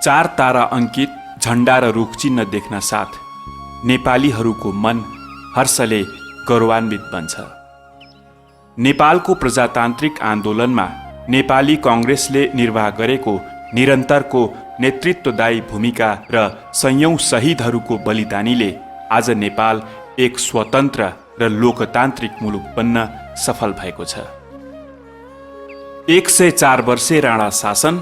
4 तारा अंकित झण्डा र रुख चिन्ह देख्न साथ नेपालीहरूको मन हर्षले गौरवान्वित बन्छ। नेपालको प्रजातान्त्रिक आन्दोलनमा नेपाली कांग्रेसले निर्वाह गरेको निरन्तरको नेतृत्वदायी भूमिका र सयौं शहीदहरूको बलिदानीले आज नेपाल एक स्वतन्त्र र लोकतान्त्रिक मुलुक बन्न सफल भएको छ। 104 वर्षे राणा शासन,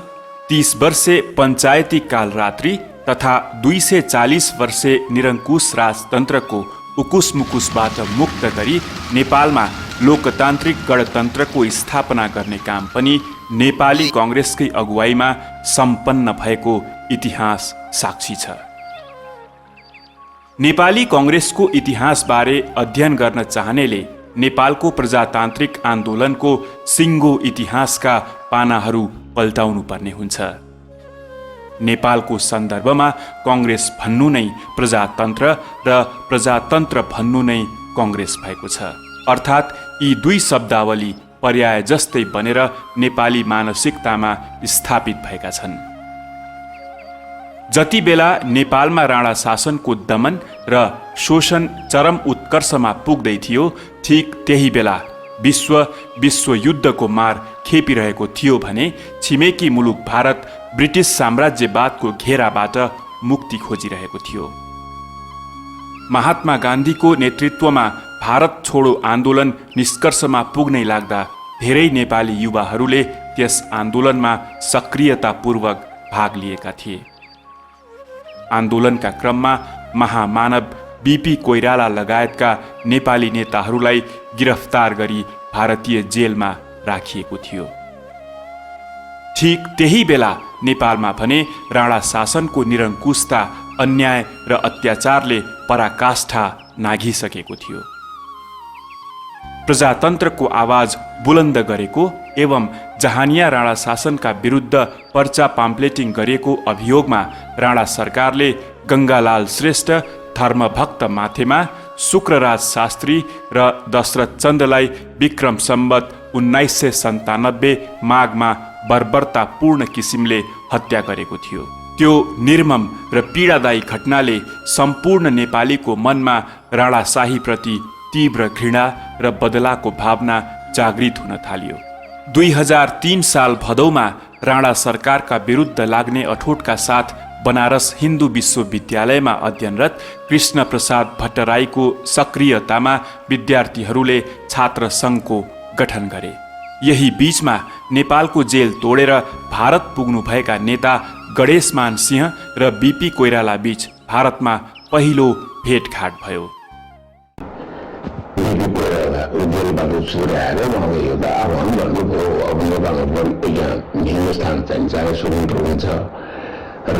30 वर्षे पञ्चायती काल रात्रि तथा 240 वर्षे निरङ्कुश राजतन्त्रको उकुस मुकुसबाट मुक्त गरी नेपालमा लोकतान्त्रिक गणतन्त्रको स्थापना गर्ने काम पनि नेपाली कांग्रेसकै अगुवाईमा सम्पन्न भएको इतिहास साक्षी छ। नेपाली कांग्रेसको इतिहासबारे अध्ययन गर्न चाहनेले नेपालको प्रजातान्त्रिक आन्दोलनको सिङ्गो इतिहासका पानाहरू पल्टाउनु पर्ने हुन्छ। नेपालको सन्दर्भमा कांग्रेस भन्नु नै प्रजातन्त्र र प्रजातन्त्र भन्नु नै कांग्रेस भएको छ। अर्थात् यी दुई शब्दावली पर्याय जस्तै बनेर नेपाली मानसिकतामा स्थापित भएका छन्। जति बेला नेपालमा राणा शासनको दमन र शोषण चरम उत्कर्षमा पुग्दै थियो, ठीक त्यही बेला विश्वयुद्धको मार खेपिरहेको थियो भने छिमेकी मुलुक भारत ब्रिटिस साम्राज्यवादको घेराबाट मुक्ति खोजिरहेको थियो। महात्मा गान्धीको नेतृत्वमा भारत छोडो आन्दोलन निष्कर्षमा पुग्नै लाग्दा धेरै नेपाली युवाहरूले त्यस आन्दोलनमा सक्रियतापूर्वक भाग लिएका थिए। आन्दोलनका क्रममा महामानव बीपी कोइराला लगायतका नेपाली नेताहरूलाई गिरफ्तार गरी भारतीय जेलमा राखिएको थियो। ठीक त्यही बेला नेपालमा भने राणा शासनको निरङ्कुशता, अन्याय र अत्याचारले पराकाष्ठा नाघिसकेको थियो। प्रजातन्त्रको आवाज बुलन्द गरेको एवं जहानिया राणा शासनका विरुद्ध पर्चा पाम्पलेटिङ गरिएको अभियोगमा राणा सरकारले गङ्गालाल श्रेष्ठ, धर्मभक्त माथेमा, शुक्रराज शास्त्री र दशरथ चन्दलाई विक्रम सम्वत 1997 माघमा बर्बरतापूर्ण किसिमले हत्या गरेको थियो। त्यो निर्मम र पीडादायी घटनाले सम्पूर्ण नेपालीको मनमा राणाशाहीप्रति तीव्र घृणा र बदलाको भावना जागृत हुन थाल्यो। 2003 साल भदौमा राणा सरकारका विरुद्ध लाग्ने अठोटका साथ बनारस हिन्दू विश्वविद्यालयमा अध्ययनरत कृष्ण प्रसाद भट्टराईको सक्रियतामा विद्यार्थीहरूले छात्र सङ्घको गठन गरे। यही बीचमा नेपालको जेल तोडेर भारत पुग्नुभएका नेता गणेशमान सिंह र बीपी कोइराला बीच भारतमा पहिलो भेटघाट भयो। र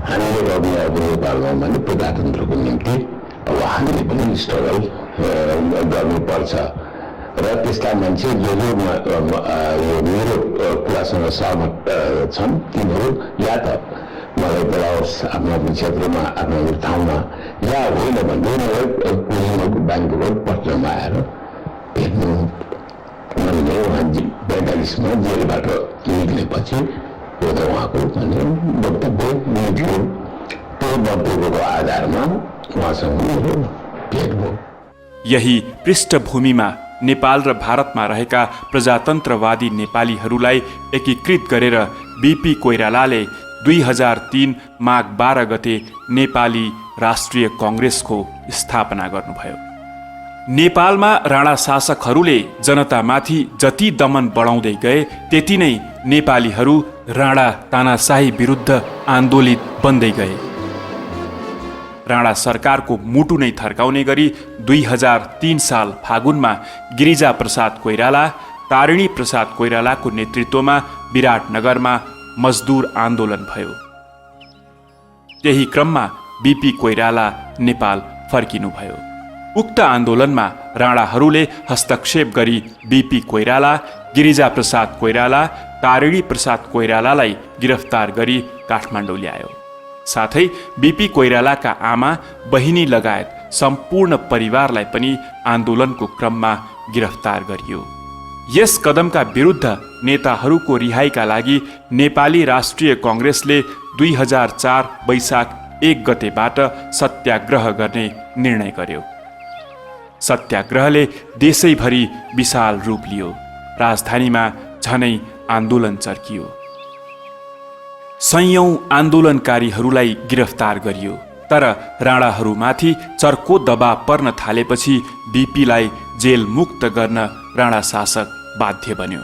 हामीले गर्ने अब नेपालमा भने प्रजातन्त्रको निम्ति अब हामीले पनि स्ट्रगल गर्नुपर्छ र त्यसका मान्छे जो मेरो कुरासँग सहमत छन् तिनीहरू या त मलाई बोलाओस् आफ्नो क्षेत्रमा आफ्नो ठाउँमा, या होइन भने मलाई ब्याङ्कबाट पटनामा आएर भेट्नु। मैले उहाँ 42मा जेलबाट निक्लेपछि उहाँको वक्तव्य निक्ल्यो। त्यो वक्तव्यको आधारमा उहाँसँग मेरो भेट भयो। यही पृष्ठभूमिमा नेपाल र भारतमा रहेका प्रजातन्त्रवादी नेपालीहरूलाई एकीकृत गरेर बीपी कोइरालाले 2003 माघ 12 गते नेपाली राष्ट्रिय कांग्रेसको स्थापना गर्नुभयो। नेपालमा राणा शासकहरूले जनतामाथि जति दमन बढाउँदै गए त्यति नै नेपालीहरू राणा तानाशाही विरुद्ध आन्दोलित बन्दै गए। राणा सरकारको मुटु नै थर्काउने गरी 2003 साल फागुनमा गिरिजा प्रसाद कोइराला, तारिणी प्रसाद कोइरालाको नेतृत्वमा विराटनगरमा मजदुर आन्दोलन भयो। त्यही क्रममा बीपी कोइराला नेपाल फर्किनुभयो। उक्त आन्दोलनमा राणाहरूले हस्तक्षेप गरी बीपी कोइराला, गिरिजा प्रसाद कोइराला, तारिणी प्रसाद कोइरालालाई गिरफ्तार गरी काठमाडौँ ल्यायो। साथै बीपी कोइरालाका आमा, बहिनी लगायत सम्पूर्ण परिवारलाई पनि आन्दोलनको क्रममा गिरफ्तार गरियो। यस कदमका विरुद्ध नेताहरूको रिहाइका लागि नेपाली राष्ट्रिय कङ्ग्रेसले 2004 वैशाख 1 गतेबाट सत्याग्रह गर्ने निर्णय गर्यो। सत्याग्रहले देशैभरि विशाल रूप लियो। राजधानीमा झनै आन्दोलन चर्कियो। सयौं आन्दोलनकारीहरूलाई गिरफ्तार गरियो। तर राणाहरूमाथि चर्को दबाव पर्न थालेपछि बीपीलाई जेल मुक्त गर्न राणा शासक बाध्य बन्यो।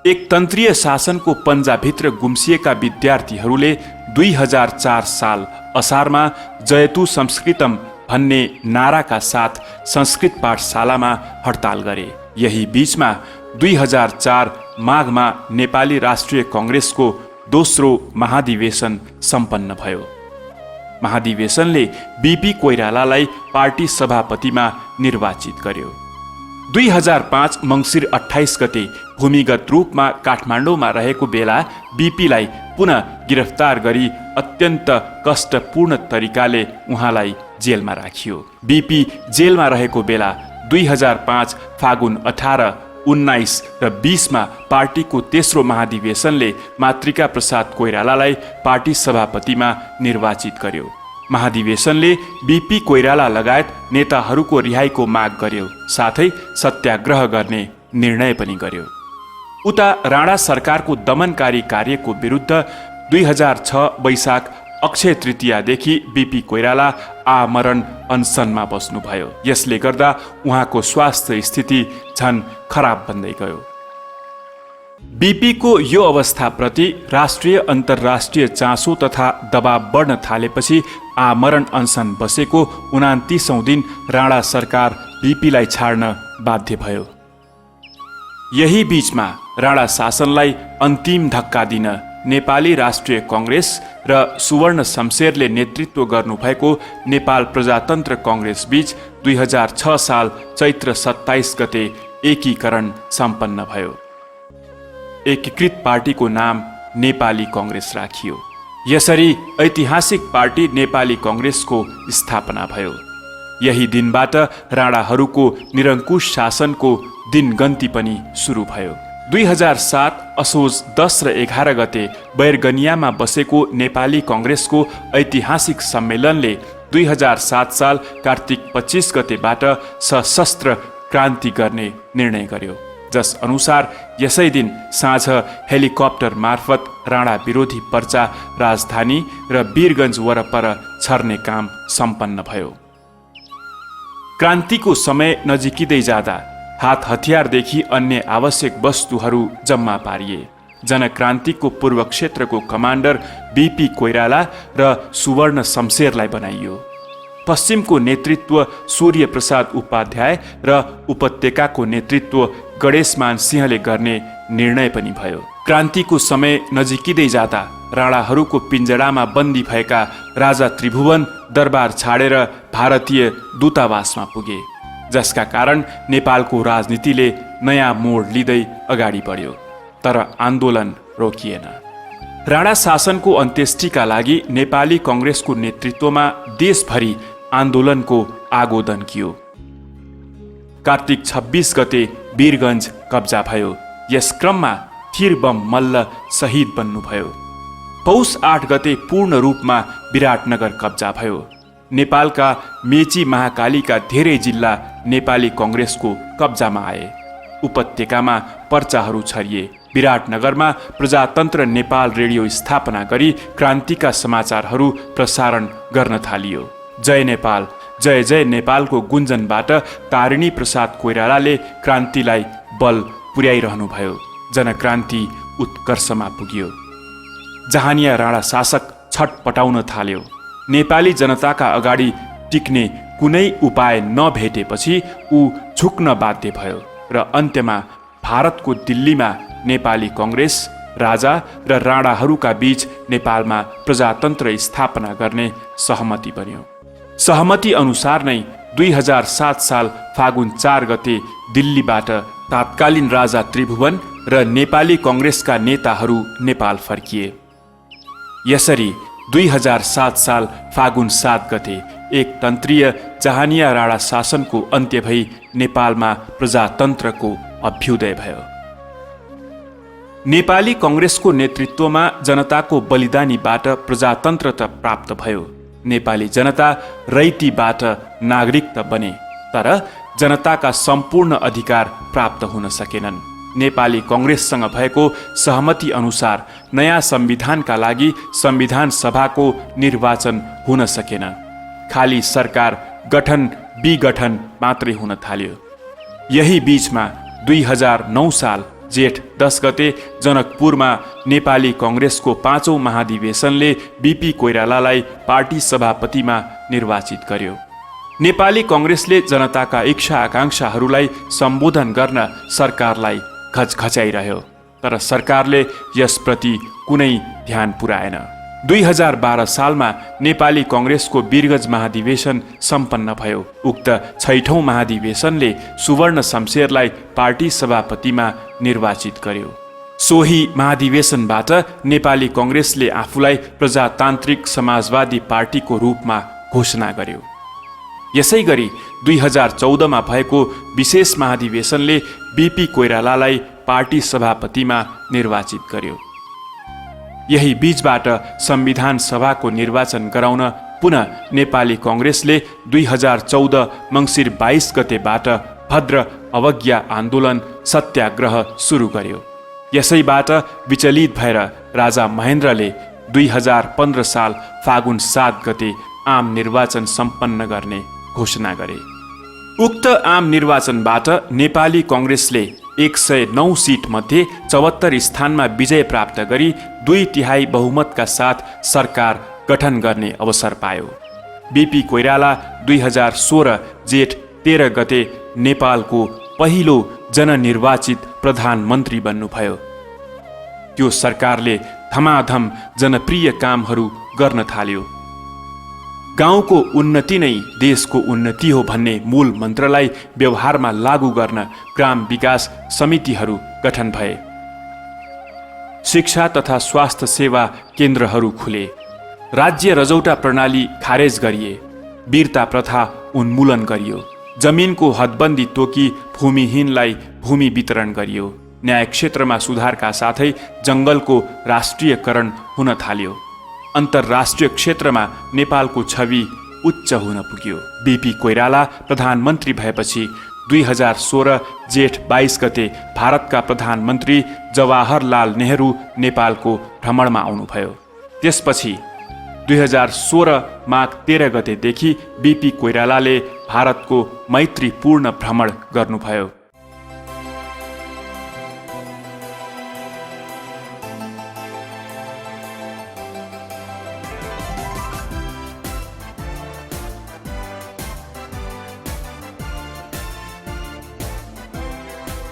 एकतन्त्रीय शासनको पन्जाभित्र गुम्सिएका विद्यार्थीहरूले 2004 साल असारमा जयतु संस्कृतम भन्ने नाराका साथ संस्कृत पाठशालामा हडताल गरे। यही बीचमा 2004 माघमा नेपाली राष्ट्रिय कङ्ग्रेसको दोस्रो महाधिवेशन सम्पन्न भयो। महाधिवेशनले बीपी कोइरालालाई पार्टी सभापतिमा निर्वाचित गर्यो। 2005 मङ्सिर 28 गते भूमिगत रूपमा काठमाडौँमा रहेको बेला बीपीलाई पुनः गिरफ्तार गरी अत्यन्त कष्टपूर्ण तरिकाले उहाँलाई जेलमा राखियो। बीपी जेलमा रहेको बेला 2005 फागुन 18, 19 र 20मा पार्टीको तेस्रो महाधिवेशनले मातृका प्रसाद कोइरालालाई पार्टी सभापतिमा निर्वाचित गर्यो। महाधिवेशनले बीपी कोइराला लगायत नेताहरूको रिहाइको माग गर्यो, साथै सत्याग्रह गर्ने निर्णय पनि गर्यो। उता राणा सरकारको दमनकारी कार्यको विरुद्ध 2006 वैशाख अक्षय तृतीयादेखि बीपी कोइराला आमरण अनसनमा बस्नुभयो। यसले गर्दा उहाँको स्वास्थ्य स्थिति झन खराब बन्दै गयो। बीपीको यो अवस्थाप्रति राष्ट्रिय अन्तर्राष्ट्रिय चासो तथा दबाव बढ्न थालेपछि आमरण अनसन बसेको 29औं दिन राणा सरकार बीपीलाई छाड्न बाध्य भयो। यही बीचमा राणा शासनलाई अन्तिम धक्का दिन नेपाली राष्ट्रिय कङ्ग्रेस र सुवर्ण शमशेरले नेतृत्व गर्नुभएको नेपाल प्रजातन्त्र कङ्ग्रेस बीच 2006 साल चैत्र 27 गते एकीकरण सम्पन्न भयो। एकीकृत पार्टीको नाम नेपाली कङ्ग्रेस राखियो। यसरी ऐतिहासिक पार्टी नेपाली कङ्ग्रेसको स्थापना भयो। यही दिनबाट राणाहरूको निरङ्कुश शासनको दिनगन्ती पनि सुरु भयो। 2007 असोज 10 र 11 गते बैरगनियामा बसेको नेपाली कङ्ग्रेसको ऐतिहासिक सम्मेलनले 2007 साल कार्तिक 25 गतेबाट सशस्त्र क्रान्ति गर्ने निर्णय गर्यो, जस अनुसार यसै दिन साँझ हेलिकप्टर मार्फत राणा विरोधी पर्चा राजधानी र वीरगञ्ज वरपर छर्ने काम सम्पन्न भयो। क्रान्तिको समय नजिकिँदै जाँदा हात हतियारदेखि अन्य आवश्यक वस्तुहरू जम्मा पारिए। जनक्रान्तिको पूर्व क्षेत्रको कमान्डर बीपी कोइराला र सुवर्ण शमशेरलाई बनाइयो। पश्चिमको नेतृत्व सूर्य प्रसाद उपाध्याय र उपत्यकाको नेतृत्व गणेशमान सिंहले गर्ने निर्णय पनि भयो। क्रान्तिको समय नजिकिँदै जाँदा राणाहरूको पिञ्जडामा बन्दी भएका राजा त्रिभुवन दरबार छाडेर भारतीय दूतावासमा पुगे, जसका कारण नेपालको राजनीतिले नयाँ मोड लिँदै अगाडि बढ्यो। तर आन्दोलन रोकिएन। राणा शासनको अन्त्येष्टिका लागि नेपाली कङ्ग्रेसको नेतृत्वमा देशभरि आन्दोलनको आगो दन्कियो। कार्तिक 26 गते वीरगञ्ज कब्जा भयो। यस क्रममा थिरबम मल्ल शहीद बन्नुभयो। पौष 8 गते पूर्ण रूपमा विराटनगर कब्जा भयो। नेपालका मेची महाकालीका धेरै जिल्ला नेपाली कङ्ग्रेसको कब्जामा आए। उपत्यकामा पर्चाहरू छरिए। विराटनगरमा प्रजातन्त्र नेपाल रेडियो स्थापना गरी क्रान्तिका समाचारहरू प्रसारण गर्न थालियो। जय नेपाल, जय जय नेपालको गुन्जनबाट तारिणी प्रसाद कोइरालाले क्रान्तिलाई बल पुर्याइरहनुभयो। जनक्रान्ति उत्कर्षमा पुग्यो। जहानिया राणा शासक छटपटाउन थाल्यो। नेपाली जनताका अगाडि टिक्ने कुनै उपाय नभेटेपछि ऊ झुक्न बाध्य भयो र अन्त्यमा भारतको दिल्लीमा नेपाली कङ्ग्रेस, राजा र राणाहरूका बीच नेपालमा प्रजातन्त्र स्थापना गर्ने सहमति बन्यो। सहमति अनुसार नै 2007 साल फागुन 4 गते दिल्लीबाट तात्कालीन राजा त्रिभुवन र नेपाली कङ्ग्रेसका नेताहरू नेपाल फर्किए। यसरी 2007 साल फागुन 7 गते एकतन्त्रीय जहानिया राणा शासनको अन्त्य भई नेपालमा प्रजातन्त्रको अभ्युदय भयो। नेपाली कङ्ग्रेसको नेतृत्वमा जनताको बलिदानीबाट प्रजातन्त्र त प्राप्त भयो। नेपाली जनता रैतीबाट नागरिक त बने, तर जनताका सम्पूर्ण अधिकार प्राप्त हुन सकेनन्। नेपाली कङ्ग्रेससँग भएको सहमति अनुसार नयाँ संविधानका लागि संविधान सभाको निर्वाचन हुन सकेन। खाली सरकार गठन विगठन मात्रै हुन थाल्यो। यही बीचमा 2009 साल जेठ 10 गते जनकपुरमा नेपाली कङ्ग्रेसको 5औं महाधिवेशनले बीपी कोइरालालाई पार्टी सभापतिमा निर्वाचित गर्यो। नेपाली कङ्ग्रेसले जनताका इच्छा आकांक्षाहरूलाई सम्बोधन गर्न सरकारलाई घचघच्याइरह्यो, तर सरकारले यसप्रति कुनै ध्यान पुर्याएन। 2012 सालमा नेपाली कङ्ग्रेसको वीरगञ्ज महाधिवेशन सम्पन्न भयो। उक्त 6औं महाधिवेशनले सुवर्ण शमशेरलाई पार्टी सभापतिमा निर्वाचित गर्यो। सोही महाधिवेशनबाट नेपाली कङ्ग्रेसले आफूलाई प्रजातान्त्रिक समाजवादी पार्टीको रूपमा घोषणा गर्यो। यसै गरी 2014 मा भएको विशेष महाधिवेशनले बीपी कोइरालालाई पार्टी सभापतिमा निर्वाचित गर्यो। यही बीचबाट संविधान सभाको निर्वाचन गराउन पुनः नेपाली कङ्ग्रेसले 2014 मङ्सिर 22 गतेबाट भद्र अवज्ञा आन्दोलन सत्याग्रह सुरु गर्यो। यसैबाट विचलित भएर राजा महेन्द्रले 2015 साल फागुन 7 गते आम निर्वाचन सम्पन्न गर्ने घोषणा गरे। उक्त आम निर्वाचनबाट नेपाली कङ्ग्रेसले 109 सीट मध्ये 74 स्थानमा विजय प्राप्त गरी 2/3 बहुमतका साथ सरकार गठन गर्ने अवसर पायो। बीपी कोइराला 2016 जेठ 13 गते नेपालको पहिलो जननिर्वाचित प्रधानमन्त्री बन्नुभयो। त्यो सरकारले धमाधम जनप्रिय कामहरू गर्न थाल्यो। गाउँको उन्नति नै देशको उन्नति हो भन्ने मूल मन्त्रलाई व्यवहारमा लागू गर्न ग्राम विकास समितिहरू गठन भए। शिक्षा तथा स्वास्थ्य सेवा केन्द्रहरू खुले। राज्य रजौटा प्रणाली खारेज गरिए। वीरता प्रथा उन्मूलन गरियो। जमिनको हदबन्दी तोकी भूमिहीनलाई भूमि वितरण गरियो। न्याय क्षेत्रमा सुधारका साथै जङ्गलको राष्ट्रियकरण हुन थाल्यो। अन्तर्राष्ट्रिय क्षेत्रमा नेपालको छवि उच्च हुन पुग्यो। बीपी कोइराला प्रधानमन्त्री भएपछि 2016 जेठ 22 गते भारतका प्रधानमन्त्री जवाहरलाल नेहरू नेपालको भ्रमणमा आउनुभयो। त्यसपछि 2016 माघ 13 गतेदेखि बीपी कोइरालाले भारतको मैत्रीपूर्ण भ्रमण गर्नुभयो।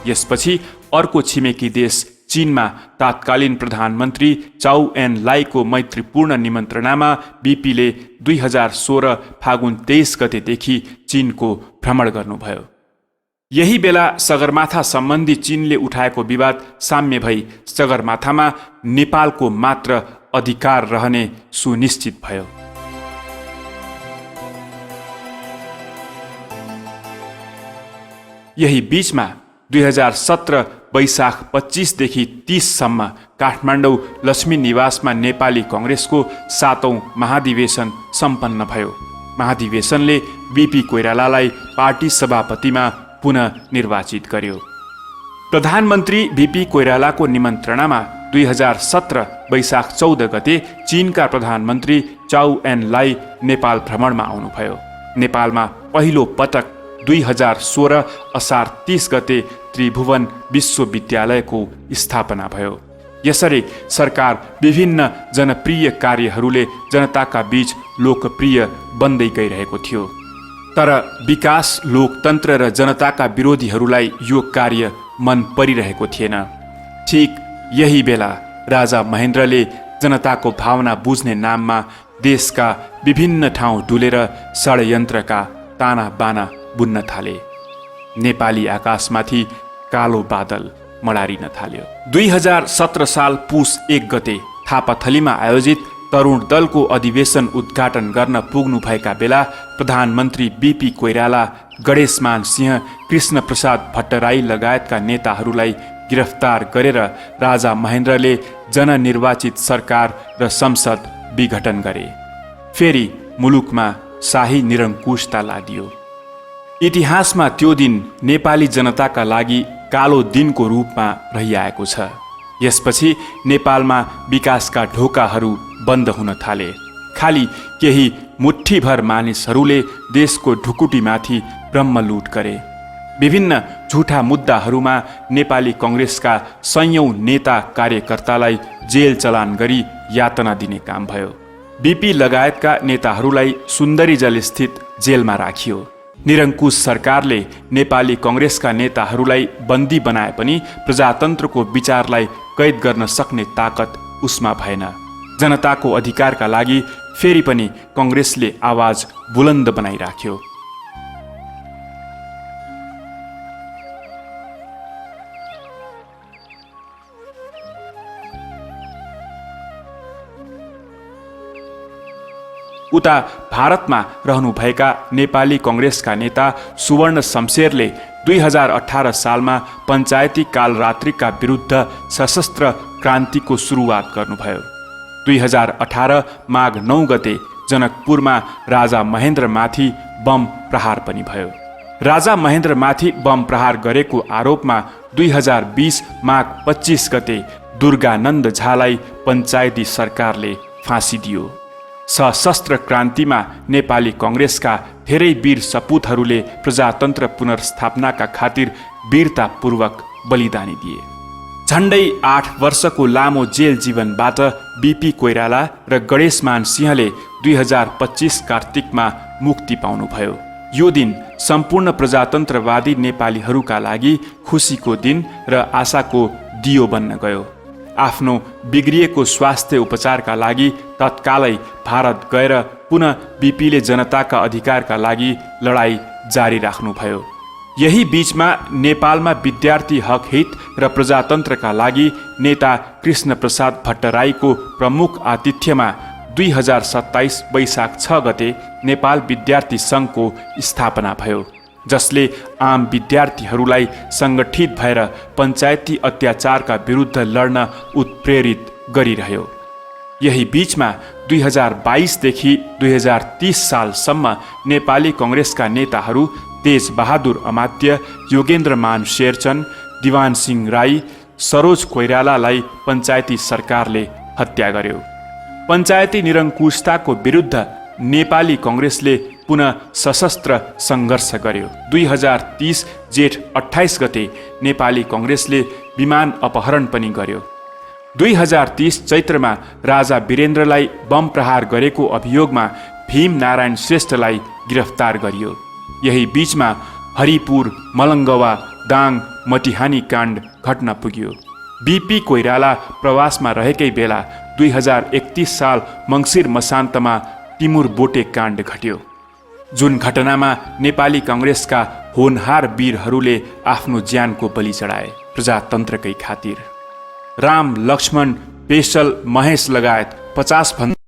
यसपछि अर्को छिमेकी देश चीनमा तात्कालीन प्रधानमन्त्री चाउ एन लाईको मैत्रीपूर्ण निमन्त्रणामा बीपीले 2016 फागुन 23 गतेदेखि चीनको भ्रमण गर्नुभयो। यही बेला सगरमाथा सम्बन्धी चीनले उठाएको विवाद साम्य भई सगरमाथामा नेपालको मात्र अधिकार रहने सुनिश्चित भयो। यही बीचमा 2017 वैशाख 25 देखि 30 सम्म काठमाडौँ लक्ष्मी निवासमा नेपाली कङ्ग्रेसको 7औं महाधिवेशन सम्पन्न भयो। महाधिवेशनले बीपी कोइरालालाई पार्टी सभापतिमा पुनः निर्वाचित गर्यो। प्रधानमन्त्री बीपी कोइरालाको निमन्त्रणामा 2017 वैशाख 14 गते चीनका प्रधानमन्त्री चाउ एन लाई नेपाल भ्रमणमा आउनुभयो। नेपालमा पहिलो पटक 2016 असार 30 गते त्रिभुवन विश्वविद्यालयको स्थापना भयो। यसरी सरकार विभिन्न जनप्रिय कार्यहरूले जनताका बीच लोकप्रिय बन्दै गइरहेको थियो। तर विकास, लोकतन्त्र र जनताका विरोधीहरूलाई यो कार्य मन परिरहेको थिएन। ठीक यही बेला राजा महेन्द्रले जनताको भावना बुझ्ने नाममा देशका विभिन्न ठाउँ डुलेर षड्यन्त्रका ताना बाना बुन्न थाले। नेपाली आकाशमाथि कालो बादल मडारिन थाल्यो। 2017 साल पुस 1 गते थापाथलीमा आयोजित तरुण दलको अधिवेशन उद्घाटन गर्न पुग्नु भएका बेला प्रधानमन्त्री बीपी कोइराला, गणेशमान सिंह, कृष्ण प्रसाद भट्टराई लगायतका नेताहरूलाई गिरफ्तार गरेर राजा महेन्द्रले जननिर्वाचित सरकार र संसद विघटन गरे। फेरि मुलुकमा शाही निरङ्कुशता लादियो। इतिहासमा त्यो दिन नेपाली जनताका लागि कालो दिनको रूपमा रहिआएको छ। यसपछि नेपालमा विकासका ढोकाहरू बन्द हुन थाले। खाली केही मुठ्ठीभर मानिसहरूले देशको ढुकुटीमाथि ब्रह्मलुट गरे। विभिन्न झुठा मुद्दाहरूमा नेपाली कङ्ग्रेसका सयौं नेता कार्यकर्तालाई जेल चलान गरी यातना दिने काम भयो। बीपी लगायतका नेताहरूलाई सुन्दरीजल स्थित जेलमा राखियो। निरङ्कुश सरकारले नेपाली कङ्ग्रेसका नेताहरूलाई बन्दी बनाए पनि प्रजातन्त्रको विचारलाई कैद गर्न सक्ने ताकत उसमा भएन। जनताको अधिकारका लागि फेरि पनि कङ्ग्रेसले आवाज बुलन्द बनाइराख्यो। उता भारतमा रहनुभएका नेपाली कङ्ग्रेसका नेता सुवर्ण शमशेरले 2018 सालमा पञ्चायती कालरात्रिका विरुद्ध सशस्त्र क्रान्तिको सुरुवात गर्नुभयो। 2018 माघ 9 गते जनकपुरमा राजा महेन्द्रमाथि बम प्रहार पनि भयो। राजा महेन्द्रमाथि बम प्रहार गरेको आरोपमा 2020 माघ 25 गते दुर्गानन्द झालाई पञ्चायती सरकारले फाँसी दियो। सशस्त्र क्रान्तिमा नेपाली कङ्ग्रेसका धेरै वीर सपुतहरूले प्रजातन्त्र पुनर्स्थापनाका खातिर वीरतापूर्वक बलिदानी दिए। झण्डै 8 वर्षको लामो जेल जीवनबाट बीपी कोइराला र गणेशमान सिंहले 2025 कार्तिकमा मुक्ति पाउनुभयो। यो दिन सम्पूर्ण प्रजातन्त्रवादी नेपालीहरूका लागि खुसीको दिन र आशाको दियो बन्न गयो। आफ्नो बिग्रिएको स्वास्थ्य उपचारका लागि तत्कालै भारत गएर पुनः बीपीले जनताका अधिकारका लागि लडाईँ जारी राख्नुभयो। यही बीचमा नेपालमा विद्यार्थी हक हित र प्रजातन्त्रका लागि नेता कृष्ण प्रसाद भट्टराईको प्रमुख आतिथ्यमा 2027 वैशाख 6 गते नेपाल विद्यार्थी सङ्घको स्थापना भयो, जसले आम विद्यार्थीहरूलाई सङ्गठित भएर पञ्चायती अत्याचारका विरुद्ध लड्न उत्प्रेरित गरिरह्यो। यही बीचमा 2022 देखि 2030 सालसम्म नेपाली कङ्ग्रेसका नेताहरू तेजबहादुर अमात्य, योगेन्द्रमान शेरचन, दिवान सिंह राई, सरोज कोइरालालाई पञ्चायती सरकारले हत्या गर्यो। पञ्चायती निरङ्कुशताको विरुद्ध नेपाली कङ्ग्रेसले पुनः सशस्त्र सङ्घर्ष गर्यो। 2030 जेठ 28 गते नेपाली कङ्ग्रेसले विमान अपहरण पनि गर्यो। 2030 चैत्रमा राजा वीरेन्द्रलाई बम प्रहार गरेको अभियोगमा भीम नारायण श्रेष्ठलाई गिरफ्तार गरियो। यही बीचमा हरिपुर, मलङ्गवा, दाङ, मटिहानी काण्ड घट्न पुग्यो। बीपी कोइराला प्रवासमा रहेकै बेला 2031 साल मङ्सिर मसान्तमा टिमुर बोटे काण्ड घट्यो, जुन घटनामा नेपाली कङ्ग्रेसका होनहार वीरहरूले आफ्नो ज्यानको बलि चढाए प्रजातन्त्रकै खातिर। राम, लक्ष्मण, पेशल, महेश लगायत 50 भन्दा